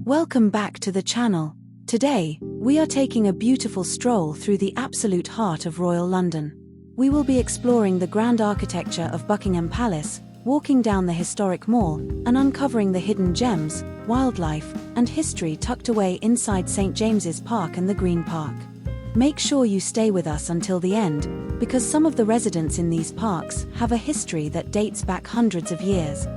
Welcome back to the channel. Today, we are taking a beautiful stroll through the absolute heart of Royal London. We will be exploring the grand architecture of Buckingham Palace, walking down the historic Mall, and uncovering the hidden gems, wildlife, and history tucked away inside St. James's Park and the Green Park. Make sure you stay with us until the end, because some of the residents in these parks have a history that dates back hundreds of years.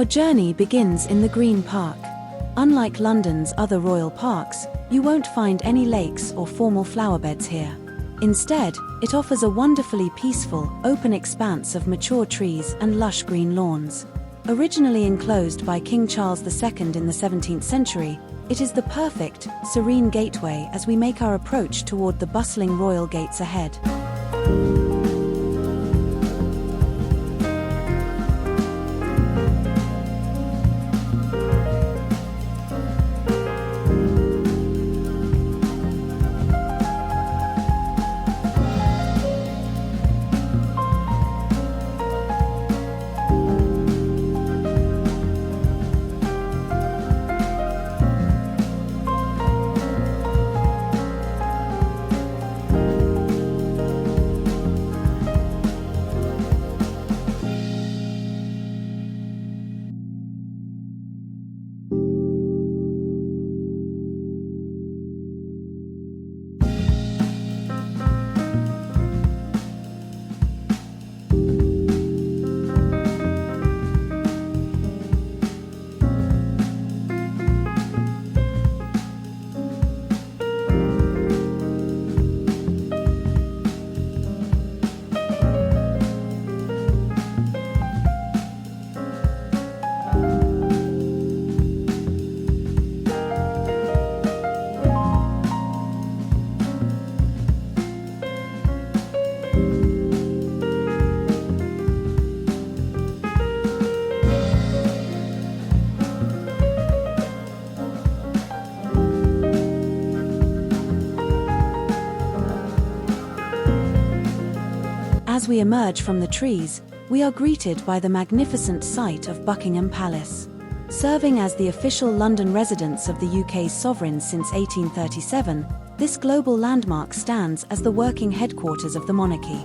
Our journey begins in the Green Park. Unlike London's other royal parks, you won't find any lakes or formal flowerbeds here. Instead, it offers a wonderfully peaceful, open expanse of mature trees and lush green lawns. Originally enclosed by King Charles II in the 17th century, it is the perfect, serene gateway as we make our approach toward the bustling royal gates ahead. As we emerge from the trees, we are greeted by the magnificent sight of Buckingham Palace. Serving as the official London residence of the UK's sovereign since 1837, this global landmark stands as the working headquarters of the monarchy.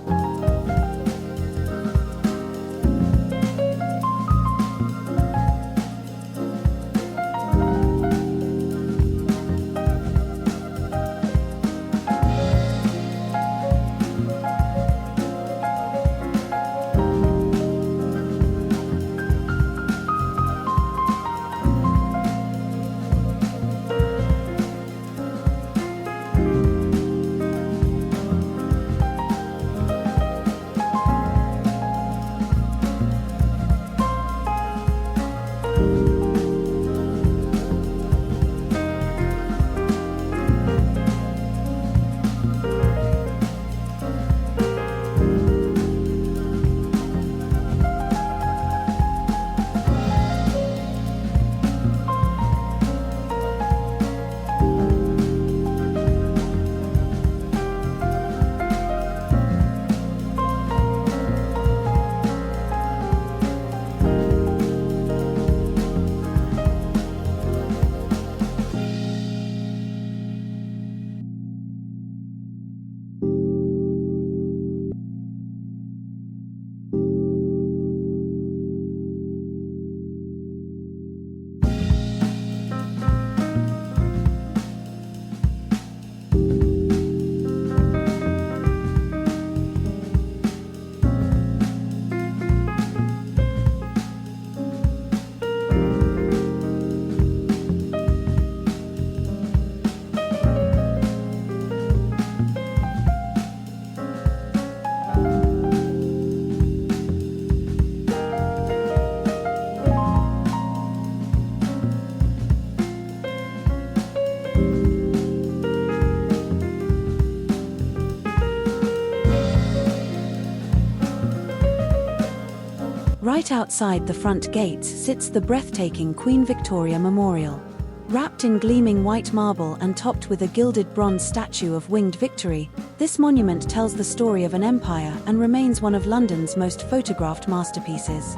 Right outside the front gates sits the breathtaking Queen Victoria Memorial. Wrapped in gleaming white marble and topped with a gilded bronze statue of winged victory, this monument tells the story of an empire and remains one of London's most photographed masterpieces.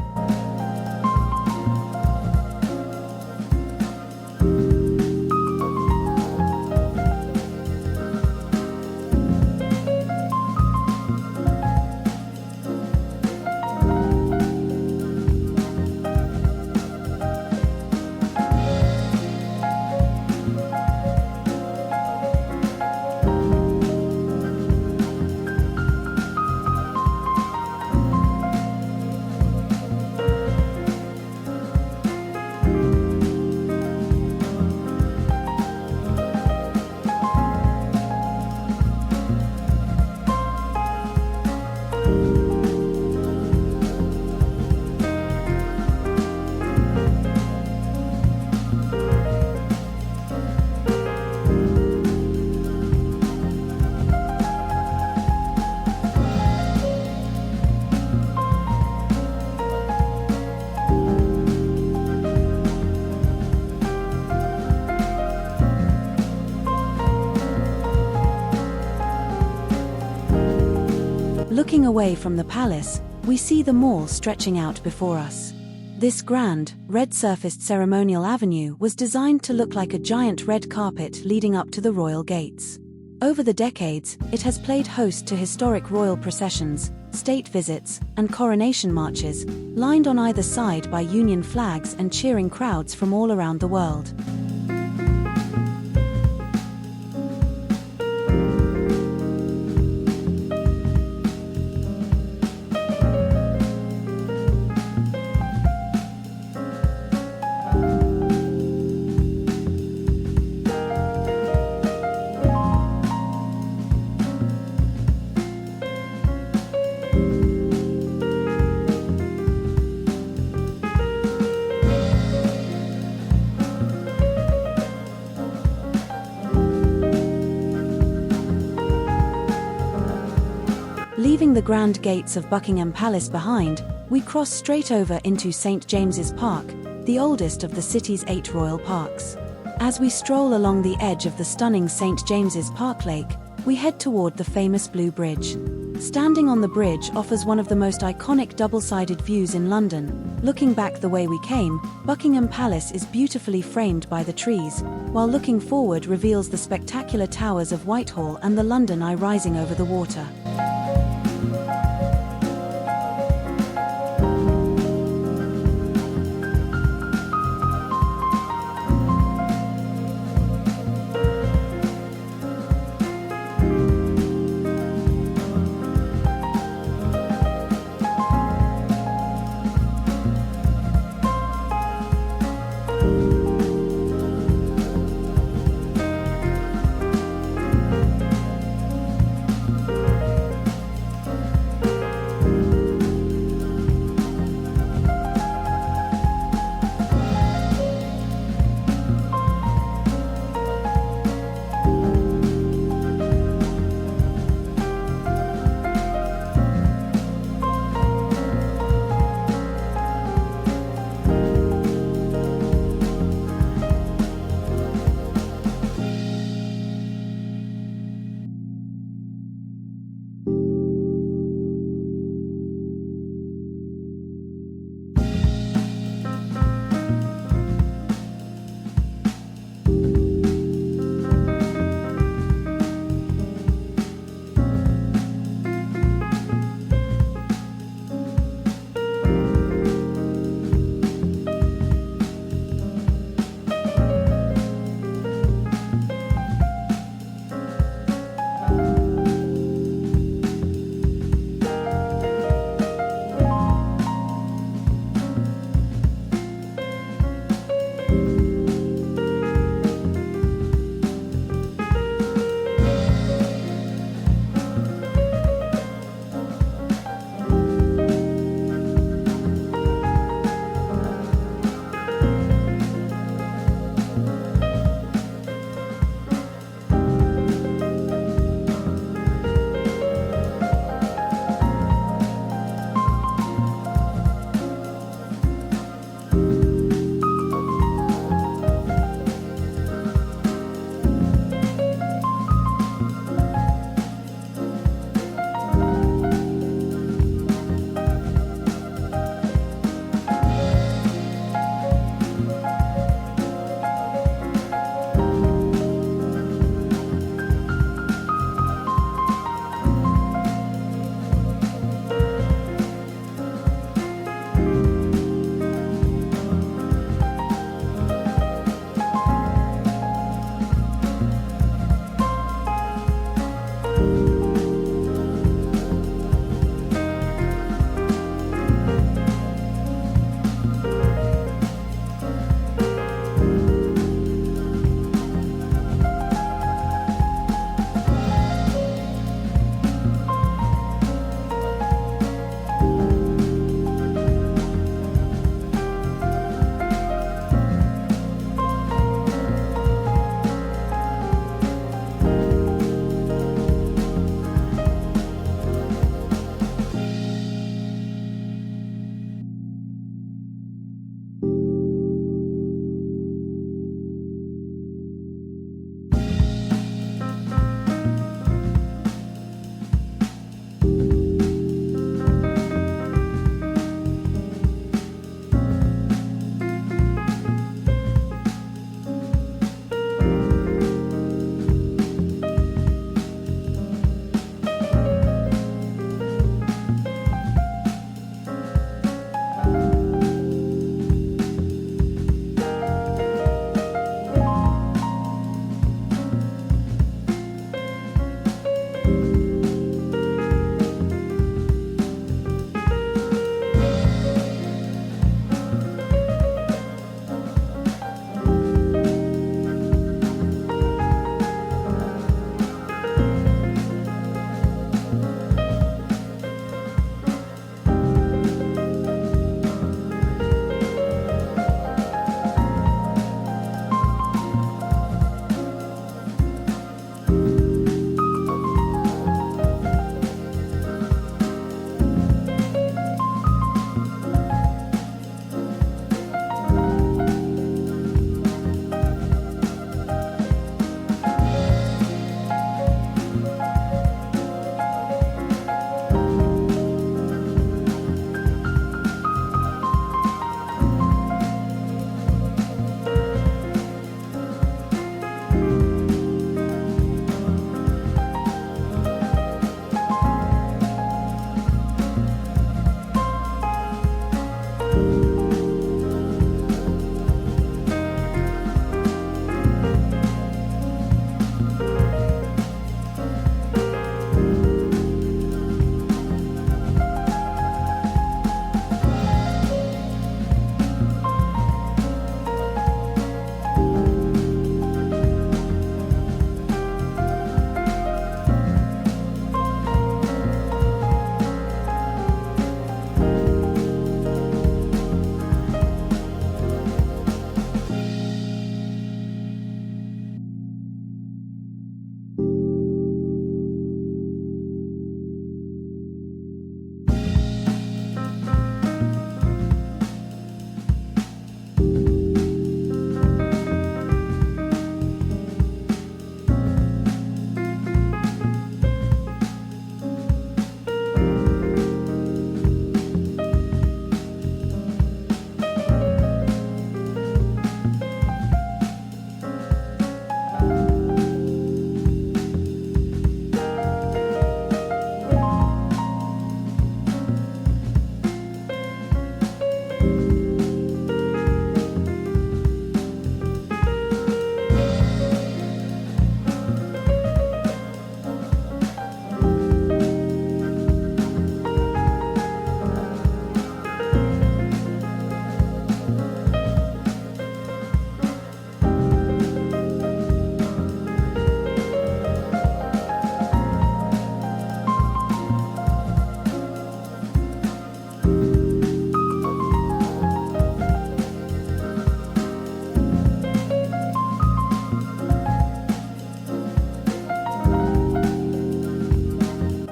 Looking away from the palace, we see the mall stretching out before us. This grand, red-surfaced ceremonial avenue was designed to look like a giant red carpet leading up to the royal gates. Over the decades, it has played host to historic royal processions, state visits, and coronation marches, lined on either side by Union flags and cheering crowds from all around the world. Leaving the grand gates of Buckingham Palace behind, we cross straight over into St. James's Park, the oldest of the city's 8 royal parks. As we stroll along the edge of the stunning St. James's Park Lake, we head toward the famous Blue Bridge. Standing on the bridge offers one of the most iconic double-sided views in London. Looking back the way we came, Buckingham Palace is beautifully framed by the trees, while looking forward reveals the spectacular towers of Whitehall and the London Eye rising over the water.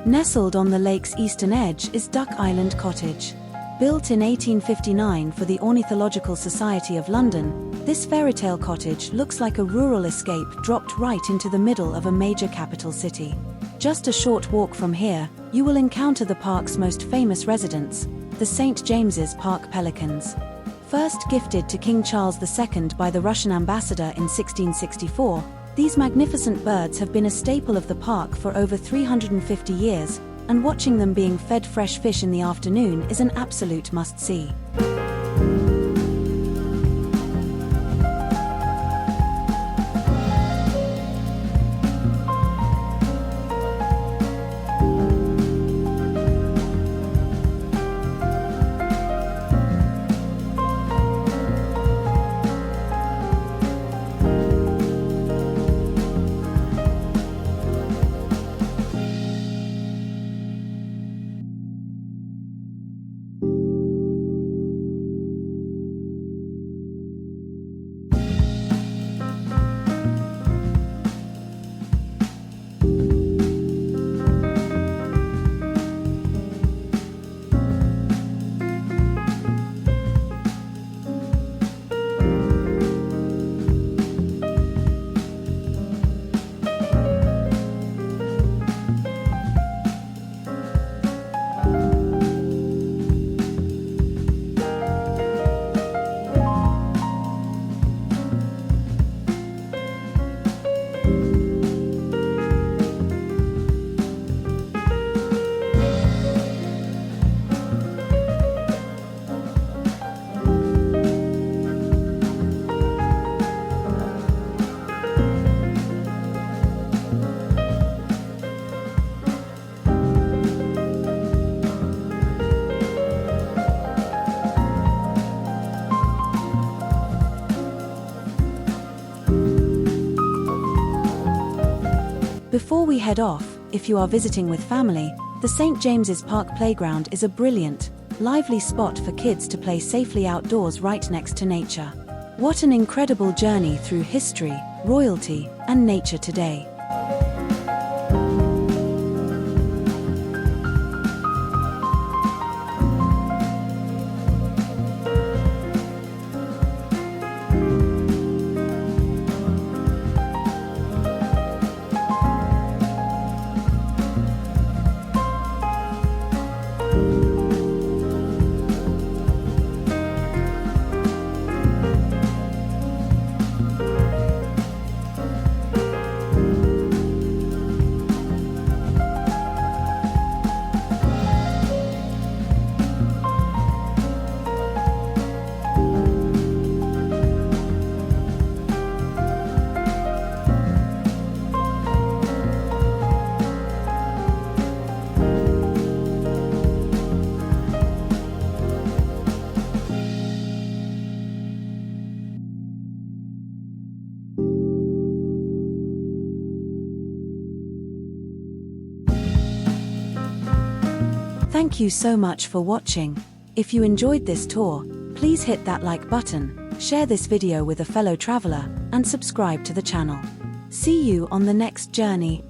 Nestled on the lake's eastern edge is Duck Island Cottage. Built in 1859 for the Ornithological Society of London, this fairytale cottage looks like a rural escape dropped right into the middle of a major capital city. Just a short walk from here, you will encounter the park's most famous residents, the St. James's Park pelicans. First gifted to King Charles II by the Russian ambassador in 1664, these magnificent birds have been a staple of the park for over 350 years, and watching them being fed fresh fish in the afternoon is an absolute must-see. Before we head off, if you are visiting with family, the St. James's Park Playground is a brilliant, lively spot for kids to play safely outdoors right next to nature. What an incredible journey through history, royalty, and nature today. Thank you so much for watching. If you enjoyed this tour, please hit that like button, share this video with a fellow traveler, and subscribe to the channel. See you on the next journey.